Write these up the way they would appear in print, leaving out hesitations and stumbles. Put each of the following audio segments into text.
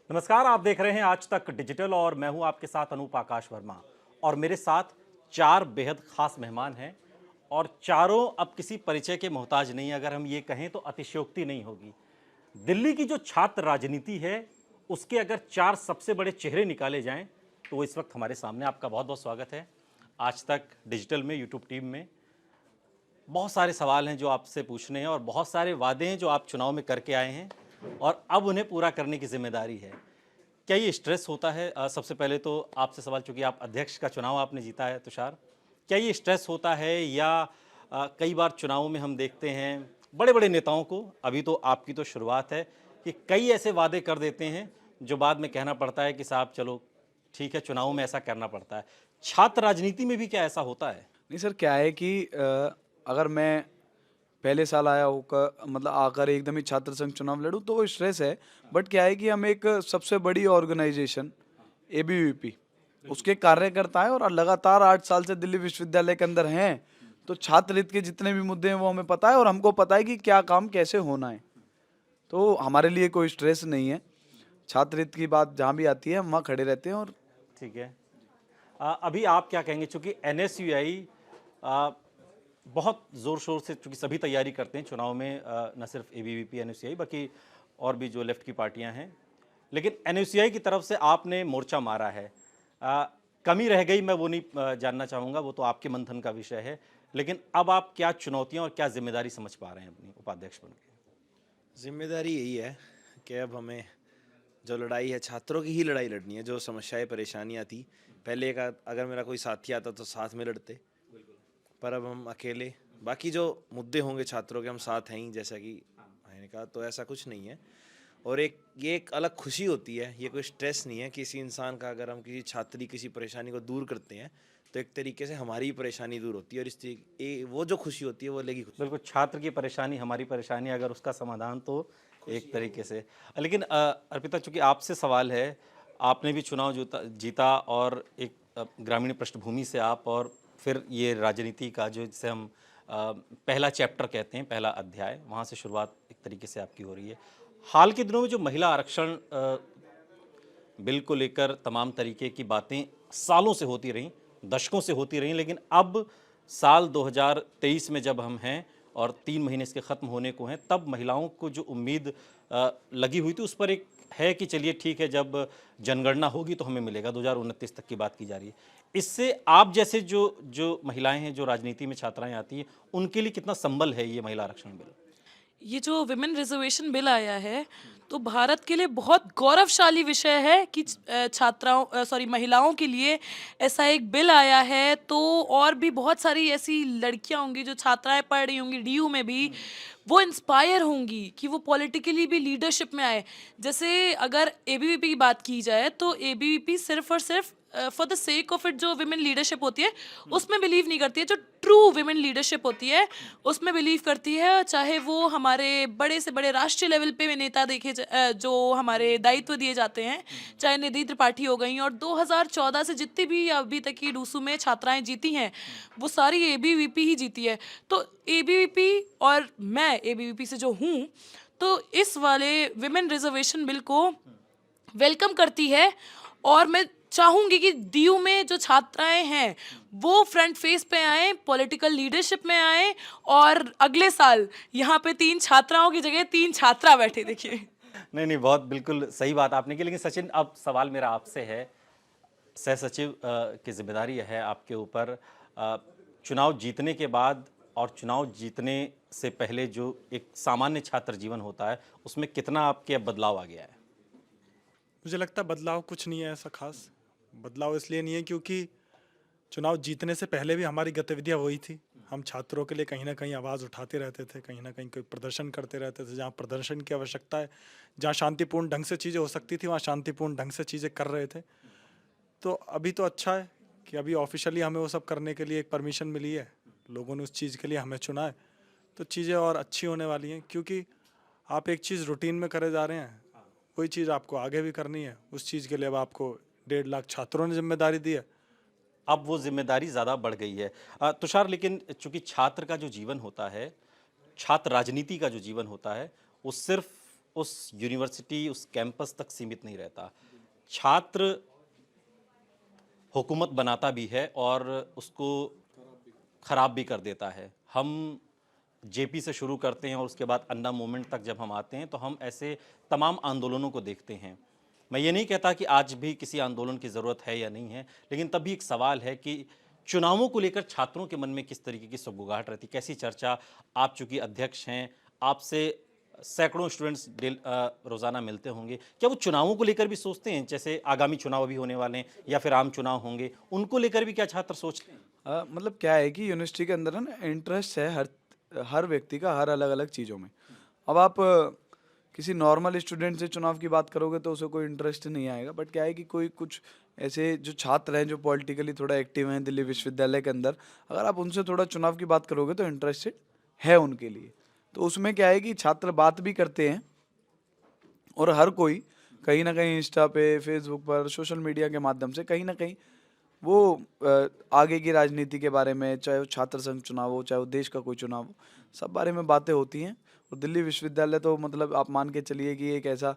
नमस्कार, आप देख रहे हैं आज तक डिजिटल और मैं हूं आपके साथ अनूप आकाश वर्मा। और मेरे साथ चार बेहद खास मेहमान हैं और चारों अब किसी परिचय के मोहताज नहीं। अगर हम ये कहें तो अतिशयोक्ति नहीं होगी। दिल्ली की जो छात्र राजनीति है उसके अगर चार सबसे बड़े चेहरे निकाले जाएं तो वो इस वक्त हमारे सामने। आपका बहुत बहुत स्वागत है आज तक डिजिटल में, यूट्यूब टीम में। बहुत सारे सवाल हैं जो आपसे पूछने हैं और बहुत सारे वादे हैं जो आप चुनाव में करके आए हैं और अब उन्हें पूरा करने की जिम्मेदारी है। क्या ये स्ट्रेस होता है? सबसे पहले तो आपसे सवाल, चूंकि आप अध्यक्ष का चुनाव आपने जीता है तुषार, क्या ये स्ट्रेस होता है या कई बार चुनावों में हम देखते हैं बड़े बड़े नेताओं को, अभी तो आपकी तो शुरुआत है, कि कई ऐसे वादे कर देते हैं जो बाद में कहना पड़ता है कि साहब चलो ठीक है, चुनाव में ऐसा करना पड़ता है। छात्र राजनीति में भी क्या ऐसा होता है? नहीं सर, क्या है कि अगर मैं पहले साल आया होकर मतलब आकर एकदम ही छात्र संघ चुनाव लड़ूं तो वो स्ट्रेस है। बट क्या है कि हम एक सबसे बड़ी ऑर्गेनाइजेशन एबीवीपी उसके कार्यकर्ता है और लगातार 8 साल से दिल्ली विश्वविद्यालय के अंदर हैं। तो छात्र हित के जितने भी मुद्दे हैं वो हमें पता है और हमको पता है कि क्या काम कैसे होना है। तो हमारे लिए कोई स्ट्रेस नहीं है। छात्र हित की बात जहाँ भी आती है हम वहाँ खड़े रहते हैं। और ठीक है, अभी आप क्या कहेंगे? चूंकि एनएसयूआई बहुत ज़ोर शोर से, चूंकि सभी तैयारी करते हैं चुनाव में, न सिर्फ एबीवीपी एनएसयूआई बाकी और भी जो लेफ्ट की पार्टियां हैं, लेकिन एनएसयूआई की तरफ से आपने मोर्चा मारा है। अ, कमी रह गई, मैं वो नहीं जानना चाहूँगा, वो तो आपके मंथन का विषय है। लेकिन अब आप क्या चुनौतियां और क्या जिम्मेदारी समझ पा रहे हैं अपनी उपाध्यक्ष बन के? जिम्मेदारी यही है कि अब हमें जो लड़ाई है छात्रों की ही लड़ाई लड़नी है। जो समस्याएं परेशानियां थी पहले, एक अगर मेरा कोई साथी आता तो साथ में लड़ते, पर अब हम अकेले। बाकी जो मुद्दे होंगे छात्रों के, हम साथ हैं ही, जैसा कि मैंने कहा, तो ऐसा कुछ नहीं है। और ये एक अलग खुशी होती है, ये कोई स्ट्रेस नहीं है किसी इंसान का। अगर हम किसी छात्री किसी परेशानी को दूर करते हैं तो एक तरीके से हमारी ही परेशानी दूर होती है और इस तरीके वो जो खुशी होती है वो अलग ही खुशी। बिल्कुल, छात्र की परेशानी हमारी परेशानी, अगर उसका समाधान तो एक तरीके से। लेकिन अर्पिता, चूंकि आपसे सवाल है, आपने भी चुनाव जीता और एक ग्रामीण पृष्ठभूमि से आप, और फिर ये राजनीति का जो, जिसे हम पहला चैप्टर कहते हैं, पहला अध्याय, वहाँ से शुरुआत एक तरीके से आपकी हो रही है। हाल के दिनों में जो महिला आरक्षण बिल को लेकर तमाम तरीके की बातें सालों से होती रहीं, दशकों से होती रहीं, लेकिन अब साल 2023 में जब हम हैं और 3 महीने इसके ख़त्म होने को हैं, तब महिलाओं को जो उम्मीद लगी हुई थी उस पर एक है कि चलिए ठीक है, जब जनगणना होगी तो हमें मिलेगा। 2029 तक की बात की जा रही है। इससे आप जैसे जो जो महिलाएं हैं, जो राजनीति में छात्राएं आती हैं, उनके लिए कितना संबल है ये महिला आरक्षण बिल? ये जो विमेन रिजर्वेशन बिल आया है तो भारत के लिए बहुत गौरवशाली विषय है कि महिलाओं के लिए ऐसा एक बिल आया है। तो और भी बहुत सारी ऐसी लड़कियां होंगी जो छात्राएं पढ़ रही होंगी डीयू में भी, वो इंस्पायर होंगी कि वो पॉलिटिकली भी लीडरशिप में आए। जैसे अगर एबीवीपी की बात की जाए तो एबीवीपी सिर्फ और सिर्फ for the sake of it जो विमेन लीडरशिप होती है उसमें बिलीव नहीं करती है। जो ट्रू विमेन लीडरशिप होती है उसमें बिलीव करती है, चाहे वो हमारे बड़े से बड़े राष्ट्रीय लेवल पे नेता जो हमारे दायित्व दिए जाते हैं, चाहे निधि त्रिपाठी हो गई। और 2014 से जितनी भी अभी तक की डूसू में छात्राएं जीती हैं वो सारी एबीवीपी ही जीती है। तो एबीवीपी और मैं एबीवीपी से जो हूँ तो इस वाले विमेन रिजर्वेशन बिल को वेलकम करती है। और मैं चाहूंगी कि डीयू में जो छात्राएं हैं वो फ्रंट फेस पे आए, पॉलिटिकल लीडरशिप में आए और अगले साल यहाँ पे 3 छात्राओं की जगह 3 छात्रा बैठे। देखिए, नहीं नहीं, बहुत बिल्कुल सही बात आपने की। लेकिन सचिन, अब सवाल मेरा आपसे है, सह सचिव की जिम्मेदारी है आपके ऊपर। चुनाव जीतने के बाद और चुनाव जीतने से पहले जो एक सामान्य छात्र जीवन होता है उसमें कितना आपके अब बदलाव आ गया है? मुझे लगता है बदलाव कुछ नहीं है ऐसा खास। बदलाव इसलिए नहीं है क्योंकि चुनाव जीतने से पहले भी हमारी गतिविधियां वही थी। हम छात्रों के लिए कहीं ना कहीं आवाज़ उठाते रहते थे, कहीं ना कहीं कोई प्रदर्शन करते रहते थे। जहाँ प्रदर्शन की आवश्यकता है, जहाँ शांतिपूर्ण ढंग से चीज़ें हो सकती थी, वहाँ शांतिपूर्ण ढंग से चीज़ें कर रहे थे। तो अभी तो अच्छा है कि अभी ऑफिशियली हमें वो सब करने के लिए एक परमिशन मिली है, लोगों ने उस चीज़ के लिए हमें चुना है। तो चीज़ें और अच्छी होने वाली हैं, क्योंकि आप एक चीज़ रूटीन में करे जा रहे हैं, वही चीज़ आपको आगे भी करनी है। उस चीज़ के लिए अब आपको 1.5 लाख छात्रों ने जिम्मेदारी दी है। अब वो जिम्मेदारी ज़्यादा बढ़ गई है। तुषार, लेकिन चूंकि छात्र का जो जीवन होता है, छात्र राजनीति का जो जीवन होता है, वो सिर्फ उस यूनिवर्सिटी, उस कैंपस तक सीमित नहीं रहता। छात्र हुकूमत बनाता भी है और उसको ख़राब भी कर देता है। हम जेपी से शुरू करते हैं और उसके बाद अन्ना मूवमेंट तक जब हम आते हैं तो हम ऐसे तमाम आंदोलनों को देखते हैं। मैं ये नहीं कहता कि आज भी किसी आंदोलन की ज़रूरत है या नहीं है, लेकिन तब भी एक सवाल है कि चुनावों को लेकर छात्रों के मन में किस तरीके की सुगबुगाहट रहती, कैसी चर्चा। आप चूँकि अध्यक्ष हैं, आपसे सैकड़ों स्टूडेंट्स रोज़ाना मिलते होंगे, क्या वो चुनावों को लेकर भी सोचते हैं? जैसे आगामी चुनाव अभी होने वाले हैं या फिर आम चुनाव होंगे, उनको लेकर भी क्या छात्र सोचते हैं? मतलब क्या है कि यूनिवर्सिटी के अंदर है ना, इंटरेस्ट है हर हर व्यक्ति का हर अलग अलग चीज़ों में। अब आप किसी नॉर्मल स्टूडेंट से चुनाव की बात करोगे तो उसे कोई इंटरेस्ट नहीं आएगा, बट क्या है कि कोई कुछ ऐसे जो छात्र हैं जो पॉलिटिकली थोड़ा एक्टिव हैं दिल्ली विश्वविद्यालय के अंदर, अगर आप उनसे थोड़ा चुनाव की बात करोगे तो इंटरेस्टेड है उनके लिए। तो उसमें क्या है कि छात्र बात भी करते हैं और हर कोई कहीं ना कहीं इंस्टा पे, फेसबुक पर, सोशल मीडिया के माध्यम से कहीं ना कहीं वो आगे की राजनीति के बारे में, चाहे वो छात्र संघ चुनाव हो, चाहे वो देश का कोई चुनाव हो, सब बारे में बातें होती हैं। और दिल्ली विश्वविद्यालय तो मतलब आप मान के चलिए कि एक ऐसा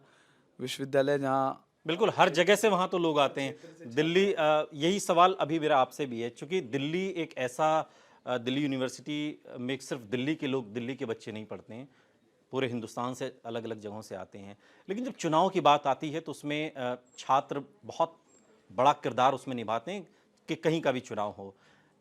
विश्वविद्यालय जहाँ बिल्कुल हर जगह से वहाँ तो लोग आते हैं। दिल्ली यही सवाल अभी मेरा आपसे भी है, क्योंकि दिल्ली एक ऐसा दिल्ली यूनिवर्सिटी में सिर्फ दिल्ली के लोग, दिल्ली के बच्चे नहीं पढ़ते हैं, पूरे हिंदुस्तान से अलग अलग जगहों से आते हैं। लेकिन जब चुनाव की बात आती है तो उसमें छात्र बहुत बड़ा किरदार उसमें निभाते हैं कि कहीं का भी चुनाव हो।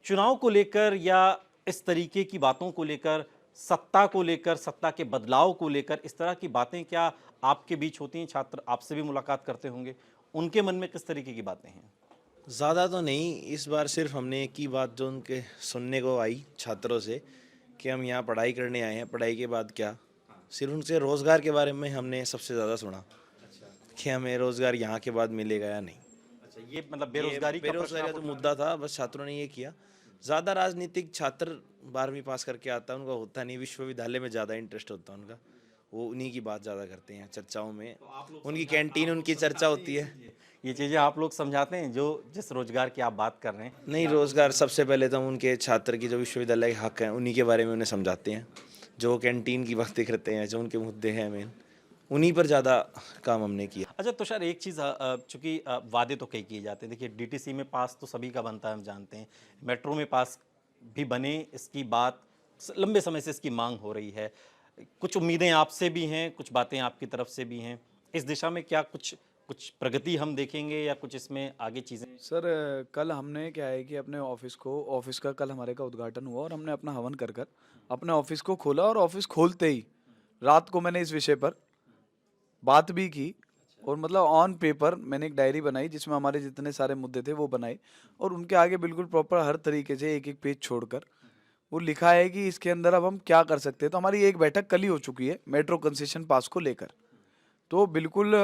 चुनाव को लेकर या इस तरीके की बातों को लेकर, सत्ता को लेकर, सत्ता के बदलाव को लेकर, इस तरह की बातें क्या आपके बीच होती हैं? छात्र आपसे भी मुलाकात करते होंगे, उनके मन में किस तरीके की बातें हैं? ज़्यादा तो नहीं, इस बार सिर्फ हमने एक ही बात जो उनके सुनने को आई छात्रों से कि हम यहाँ पढ़ाई करने आए हैं, पढ़ाई के बाद क्या, सिर्फ उनसे रोज़गार के बारे में हमने सबसे ज़्यादा सुना कि हमें रोज़गार यहाँ के बाद मिलेगा या नहीं। अच्छा, ये मतलब बेरोजगारी का प्रश्न बेरोजगारी का तो मुद्दा था, बस छात्रों ने ये किया। ज़्यादा राजनीतिक छात्र 12वीं पास करके आता है, उनका होता नहीं, विश्वविद्यालय में ज़्यादा इंटरेस्ट होता है उनका, वो उन्हीं की बात ज़्यादा करते हैं चर्चाओं में, उनकी कैंटीन, उनकी चर्चा होती है। ये चीज़ें आप लोग समझाते हैं जो जिस रोजगार की आप बात कर रहे हैं? नहीं, रोज़गार सबसे पहले तो हम उनके छात्र की जो विश्वविद्यालय के हक हैं उन्हीं के बारे में उन्हें समझाते हैं, जो कैंटीन की बातें करते हैं, जो उनके मुद्दे हैं मेन, उन्हीं पर ज़्यादा काम हमने किया। अच्छा तुषार, एक चीज़ चूँकि वादे तो कई किए जाते हैं। देखिए डीटीसी में पास तो सभी का बनता है, हम जानते हैं। मेट्रो में पास भी बने, इसकी बात लंबे समय से इसकी मांग हो रही है। कुछ उम्मीदें आपसे भी हैं, कुछ बातें आपकी तरफ से भी हैं। इस दिशा में क्या कुछ कुछ प्रगति हम देखेंगे या कुछ इसमें आगे चीज़ें? सर कल हमने क्या है कि अपने ऑफिस का कल हमारे का उद्घाटन हुआ और हमने अपना हवन कर कर अपने ऑफिस को खोला। और ऑफिस खोलते ही रात को मैंने इस विषय पर बात भी की और मतलब ऑन पेपर मैंने एक डायरी बनाई जिसमें हमारे जितने सारे मुद्दे थे वो बनाए और उनके आगे बिल्कुल प्रॉपर हर तरीके से एक एक पेज छोड़कर वो लिखा है कि इसके अंदर अब हम क्या कर सकते हैं। तो हमारी एक बैठक कल ही हो चुकी है मेट्रो कंसेशन पास को लेकर। तो बिल्कुल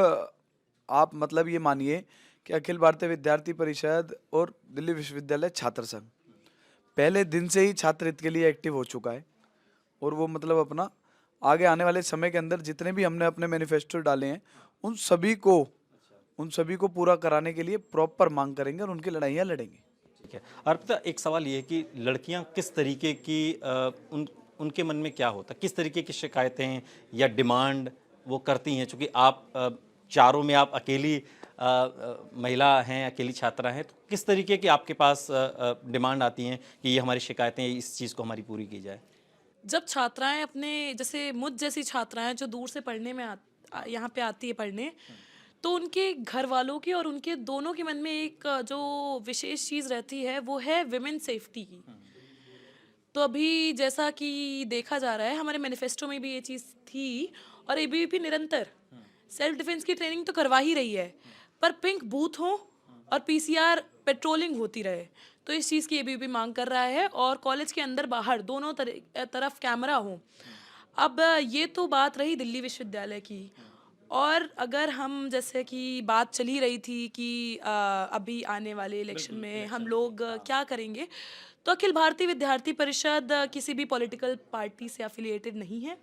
आप मतलब ये मानिए कि अखिल भारतीय विद्यार्थी परिषद और दिल्ली विश्वविद्यालय छात्र संघ पहले दिन से ही छात्र हित के लिए एक्टिव हो चुका है और वो मतलब अपना आगे आने वाले समय के अंदर जितने भी हमने अपने मैनिफेस्टो डाले हैं उन सभी को पूरा कराने के लिए प्रॉपर मांग करेंगे और उनकी लड़ाइयाँ लड़ेंगे। ठीक है। अर्पिता, एक सवाल ये है कि लड़कियां किस तरीके की उनके मन में क्या होता है, किस तरीके की शिकायतें या डिमांड वो करती हैं? चूँकि आप चारों में आप अकेली महिला हैं, अकेली छात्रा हैं, तो किस तरीके की आपके पास डिमांड आती हैं कि ये हमारी शिकायतें, इस चीज़ को हमारी पूरी की जाए? जब छात्राएं अपने, जैसे मुझ जैसी छात्राएं जो दूर से पढ़ने में यहाँ पे आती है पढ़ने, तो उनके घर वालों की और उनके दोनों के मन में एक जो विशेष चीज़ रहती है वो है विमेन सेफ्टी की। तो अभी जैसा कि देखा जा रहा है, हमारे मैनिफेस्टो में भी ये चीज़ थी और एबीवीपी निरंतर सेल्फ डिफेंस की ट्रेनिंग तो करवा ही रही है, पर पिंक बूथ हो और पीसीआर पेट्रोलिंग होती रहे। तो इस चीज़ की एबीवीपी मांग कर रहा है और कॉलेज के अंदर बाहर दोनों तरफ कैमरा हो। अब ये तो बात रही दिल्ली विश्वविद्यालय की। और अगर हम, जैसे कि बात चली रही थी कि अभी आने वाले इलेक्शन में हम लोग क्या करेंगे, तो अखिल भारतीय विद्यार्थी परिषद किसी भी पॉलिटिकल पार्टी से एफिलिएटेड नहीं है,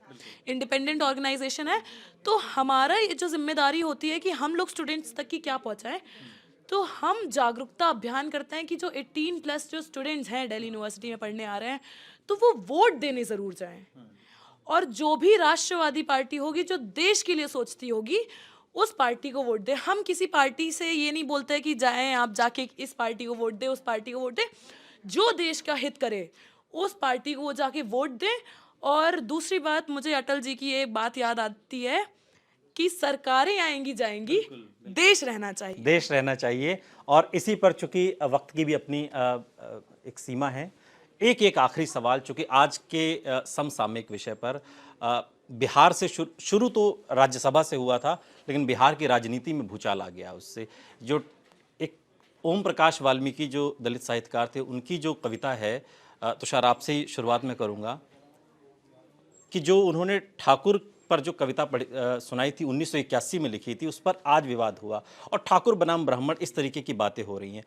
इंडिपेंडेंट ऑर्गेनाइजेशन है। तो हमारा ये जो जिम्मेदारी होती है कि हम लोग स्टूडेंट्स तक की क्या पहुंचाएं, तो हम जागरूकता अभियान करते हैं कि जो 18+ जो स्टूडेंट्स हैं दिल्ली यूनिवर्सिटी में पढ़ने आ रहे हैं, तो वो वोट देने ज़रूर जाएं। और जो भी राष्ट्रवादी पार्टी होगी, जो देश के लिए सोचती होगी, उस पार्टी को वोट दे। हम किसी पार्टी से ये नहीं बोलते कि जाएं आप जाके इस पार्टी को वोट दे, उस पार्टी को वोट दे। जो देश का हित करे उस पार्टी को वो जाके वोट दे। और दूसरी बात, मुझे अटल जी की एक बात याद आती है कि सरकारें आएंगी जाएंगी, देश रहना चाहिए। देश रहना चाहिए। और इसी पर चूंकि वक्त की भी अपनी एक सीमा है, एक आखिरी सवाल, चूंकि आज के समसामयिक विषय पर बिहार से शुरू तो राज्यसभा से हुआ था, लेकिन बिहार की राजनीति में भूचाल आ गया उससे। जो एक ओम प्रकाश वाल्मीकि जो दलित साहित्यकार थे, उनकी जो कविता है, तुषार आपसे ही शुरुआत में करूंगा, कि जो उन्होंने ठाकुर पर जो कविता सुनाई थी 1981 में लिखी थी, उस पर आज विवाद हुआ और ठाकुर बनाम ब्राह्मण, इस तरीके की बातें हो रही हैं।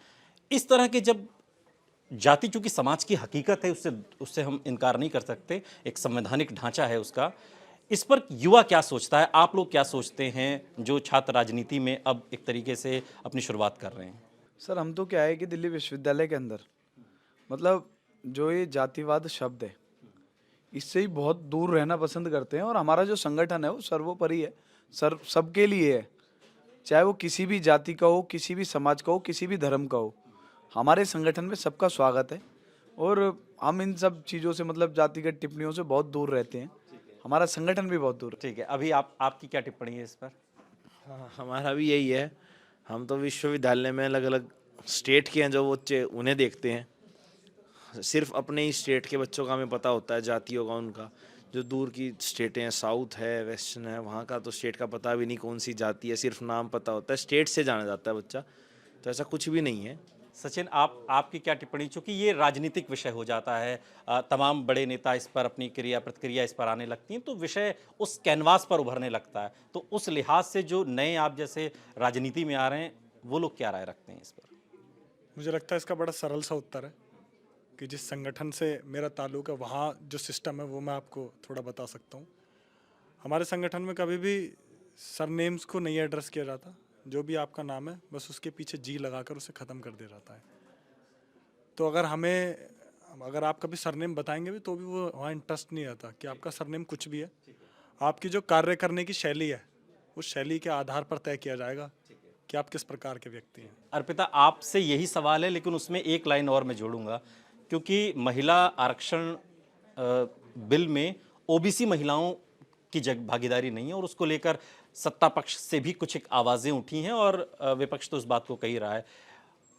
इस तरह के जब जाति चूंकि समाज की हकीकत है, उससे हम इनकार नहीं कर सकते, एक संवैधानिक ढांचा है उसका, इस पर युवा क्या सोचता है, आप लोग क्या सोचते हैं जो छात्र राजनीति में अब एक तरीके से अपनी शुरुआत कर रहे हैं? सर हम तो क्या है कि दिल्ली विश्वविद्यालय के अंदर मतलब जो ये जातिवाद शब्द है, इससे ही बहुत दूर रहना पसंद करते हैं। और हमारा जो संगठन है वो सर्वोपरि है, सबके लिए है, चाहे वो किसी भी जाति का हो, किसी भी समाज का हो, किसी भी धर्म का हो। हमारे संगठन में सबका स्वागत है और हम इन सब चीज़ों से मतलब जातिगत टिप्पणियों से बहुत दूर रहते हैं। हमारा संगठन भी बहुत दूर है। ठीक है, अभी आपकी क्या टिप्पणी है इस पर? हाँ, हमारा भी यही है। हम तो विश्वविद्यालय में अलग अलग स्टेट के हैं जो बच्चे, उन्हें देखते हैं। सिर्फ अपने ही स्टेट के बच्चों का हमें पता होता है, जातियों का उनका। जो दूर की स्टेटें हैं, साउथ है, वेस्टर्न है, वहाँ का तो स्टेट का पता भी नहीं कौन सी जाति है, सिर्फ नाम पता होता है, स्टेट से जाना जाता है बच्चा। तो ऐसा कुछ भी नहीं है। सचिन, आपकी क्या टिप्पणी? चूंकि ये राजनीतिक विषय हो जाता है, तमाम बड़े नेता इस पर अपनी क्रिया प्रतिक्रिया इस पर आने लगती हैं, तो विषय उस कैनवास पर उभरने लगता है। तो उस लिहाज से जो नए आप जैसे राजनीति में आ रहे हैं, वो लोग क्या राय रखते हैं इस पर? मुझे लगता है इसका बड़ा सरल सा उत्तर है कि जिस संगठन से मेरा ताल्लुक है, वहाँ जो सिस्टम है वो मैं आपको थोड़ा बता सकता हूँ। हमारे संगठन में कभी भी सरनेम्स को नहीं एड्रेस किया जाता। जो भी आपका नाम है बस उसके पीछे जी लगाकर उसे ख़त्म कर दिया जाता है। तो अगर आप कभी सरनेम बताएंगे भी तो भी वो वहाँ इंटरेस्ट नहीं आता कि आपका सरनेम कुछ भी है। आपकी जो कार्य करने की शैली है, उस शैली के आधार पर तय किया जाएगा कि आप किस प्रकार के व्यक्ति हैं। अर्पिता, आपसे यही सवाल है, लेकिन उसमें एक लाइन और मैं जोड़ूंगा, क्योंकि महिला आरक्षण बिल में ओबीसी महिलाओं की भागीदारी नहीं है और उसको लेकर सत्ता पक्ष से भी कुछ एक आवाज़ें उठी हैं और विपक्ष तो इस बात को कही रहा है।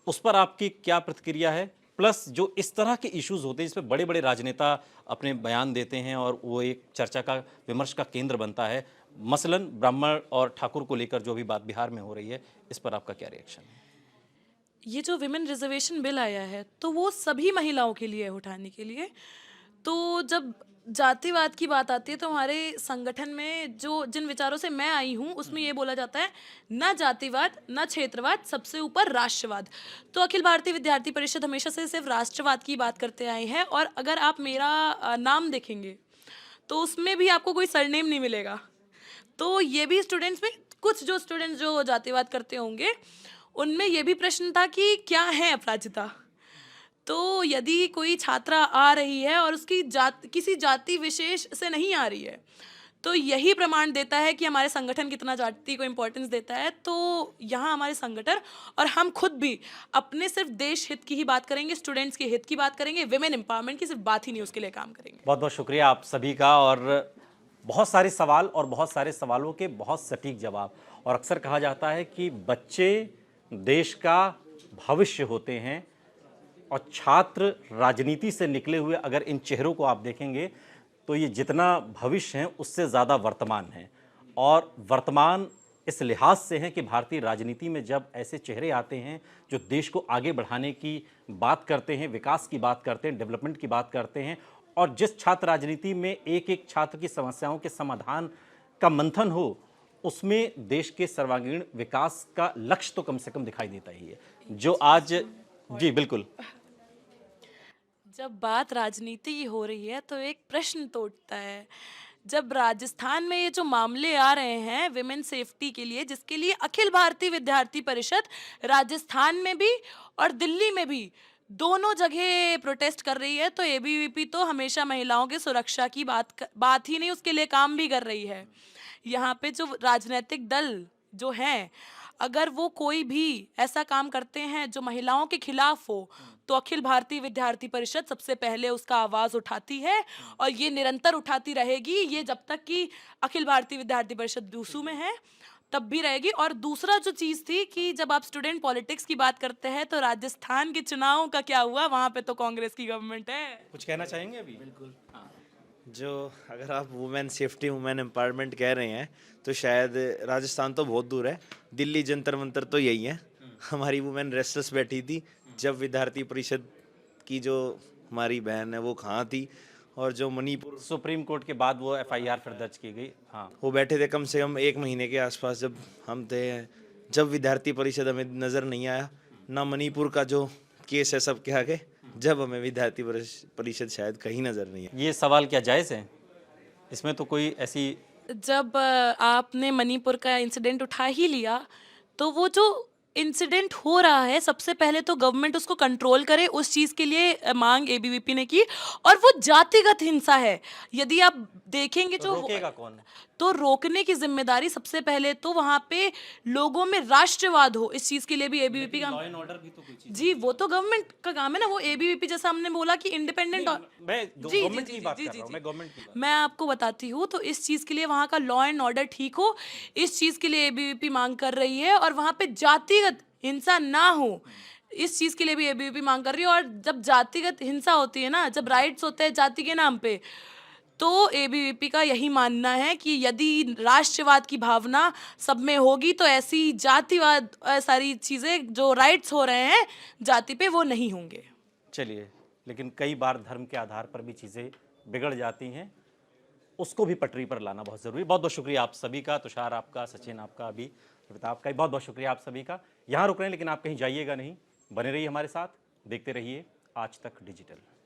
उस पर आपकी क्या प्रतिक्रिया है? प्लस जो इस तरह के इश्यूज होते हैं जिस पर बड़े बड़े राजनेता अपने बयान देते हैं और वो एक चर्चा का, विमर्श का केंद्र बनता है, मसलन ब्राह्मण और ठाकुर को लेकर जो भी बात बिहार में हो रही है, इस पर आपका क्या रिएक्शन है? ये जो विमेन रिजर्वेशन बिल आया है तो वो सभी महिलाओं के लिए है, उठाने के लिए। तो जब जातिवाद की बात आती है तो हमारे संगठन में जिन विचारों से मैं आई हूँ उसमें ये बोला जाता है, ना जातिवाद ना क्षेत्रवाद, सबसे ऊपर राष्ट्रवाद। तो अखिल भारतीय विद्यार्थी परिषद हमेशा से सिर्फ राष्ट्रवाद की बात करते आए हैं। और अगर आप मेरा नाम देखेंगे तो उसमें भी आपको कोई सरनेम नहीं मिलेगा। तो ये भी स्टूडेंट्स में कुछ जो स्टूडेंट्स जो जातिवाद करते होंगे उनमें ये भी प्रश्न था कि क्या है अपराजिता। तो यदि कोई छात्रा आ रही है और उसकी किसी जाति विशेष से नहीं आ रही है, तो यही प्रमाण देता है कि हमारे संगठन कितना जाति को इम्पोर्टेंस देता है। तो यहाँ हमारे संगठन और हम खुद भी अपने सिर्फ देश हित की ही बात करेंगे, स्टूडेंट्स के हित की बात करेंगे, विमेन एम्पावरमेंट की सिर्फ बात ही नहीं, उसके लिए काम करेंगे। बहुत बहुत शुक्रिया आप सभी का। और बहुत सारे सवाल और बहुत सारे सवालों के बहुत सटीक जवाब। और अक्सर कहा जाता है कि बच्चे देश का भविष्य होते हैं और छात्र राजनीति से निकले हुए अगर इन चेहरों को आप देखेंगे तो ये जितना भविष्य है उससे ज़्यादा वर्तमान है। और वर्तमान इस लिहाज से है कि भारतीय राजनीति में जब ऐसे चेहरे आते हैं जो देश को आगे बढ़ाने की बात करते हैं, विकास की बात करते हैं, डेवलपमेंट की बात करते हैं, और जिस छात्र राजनीति में एक एक छात्र की समस्याओं के समाधान का मंथन हो, उसमें देश के सर्वांगीण विकास का लक्ष्य तो कम से कम दिखाई देता ही है। जो आज जी बिल्कुल, जब बात राजनीति की हो रही है तो एक प्रश्न तो उठता है, जब राजस्थान में ये जो मामले आ रहे हैं विमेन सेफ्टी के लिए, जिसके लिए अखिल भारतीय विद्यार्थी परिषद राजस्थान में भी और दिल्ली में भी दोनों जगह प्रोटेस्ट कर रही है, तो एबीवीपी तो हमेशा महिलाओं की सुरक्षा की बात ही नहीं, उसके लिए काम भी कर रही है। यहाँ पे जो राजनीतिक दल जो हैं, अगर वो कोई भी ऐसा काम करते हैं जो महिलाओं के खिलाफ हो, तो अखिल भारतीय विद्यार्थी परिषद सबसे पहले उसका आवाज़ उठाती है, और ये निरंतर उठाती रहेगी, ये जब तक कि अखिल भारतीय विद्यार्थी परिषद दूसू में है तब भी रहेगी। और दूसरा जो चीज़ थी कि जब आप स्टूडेंट पॉलिटिक्स की बात करते हैं, तो राजस्थान के चुनाव का क्या हुआ, वहाँ पे तो कांग्रेस की गवर्नमेंट है। कुछ कहना चाहेंगे अभी? बिल्कुल। जो अगर आप वुमेन सेफ्टी वुमेन एम्पावरमेंट कह रहे हैं तो शायद राजस्थान तो बहुत दूर है, दिल्ली जंतर मंतर तो यही है। हमारी वुमेन रेस्टलेस बैठी थी जब विद्यार्थी परिषद की जो हमारी बहन है वो कहाँ थी, और जो मणिपुर सुप्रीम कोर्ट के बाद वो एफआईआर फिर दर्ज की गई। हाँ, वो बैठे थे कम से कम 1 महीने के आसपास जब हम थे, जब विद्यार्थी परिषद हमें नज़र नहीं आया, ना मणिपुर का जो केस है सबके आगे, जब हमें विद्यार्थी परिषद शायद कहीं नज़र नहीं आया। ये सवाल क्या जायज़ है? इसमें तो कोई ऐसी जब आपने मणिपुर का इंसिडेंट उठा ही लिया, तो वो जो इंसिडेंट हो रहा है, सबसे पहले तो गवर्नमेंट उसको कंट्रोल करे, उस चीज़ के लिए मांग एबीवीपी ने की। और वो जातिगत हिंसा है, यदि आप देखेंगे जो रोकेगा कौन? तो रोकने की जिम्मेदारी सबसे पहले तो वहाँ पे लोगों में राष्ट्रवाद हो, इस चीज़ के लिए भी एबीवीपी का। लॉ एंड ऑर्डर भी तो कोई चीज़। जी, वो तो गवर्नमेंट का काम है ना, वो एबीवीपी जैसा हमने बोला कि इंडिपेंडेंट। मैं गवर्नमेंट की बात कर रहा हूँ, मैं गवर्नमेंट की बात। मैं आपको बताती हूँ, तो इस चीज़ के लिए वहाँ का लॉ एंड ऑर्डर ठीक हो, इस चीज़ के लिए एबीवीपी मांग कर रही है, और वहाँ पे जातिगत हिंसा ना हो, इस चीज़ के लिए भी एबीवीपी मांग कर रही है। और जब जातिगत हिंसा होती है ना, जब राइट्स होते हैं जाति के नाम पे, तो एबीवीपी का यही मानना है कि यदि राष्ट्रवाद की भावना सब में होगी, तो ऐसी जातिवाद सारी चीज़ें जो राइट्स हो रहे हैं जाति पे, वो नहीं होंगे। चलिए, लेकिन कई बार धर्म के आधार पर भी चीज़ें बिगड़ जाती हैं, उसको भी पटरी पर लाना बहुत ज़रूरी। बहुत बहुत शुक्रिया आप सभी का, तुषार आपका, सचिन आपका, अभी आपका बहुत बहुत शुक्रिया आप सभी का। यहाँ रुक रहे हैं, लेकिन आप कहीं जाइएगा नहीं, बने रहिए हमारे साथ, देखते रहिए आज तक डिजिटल।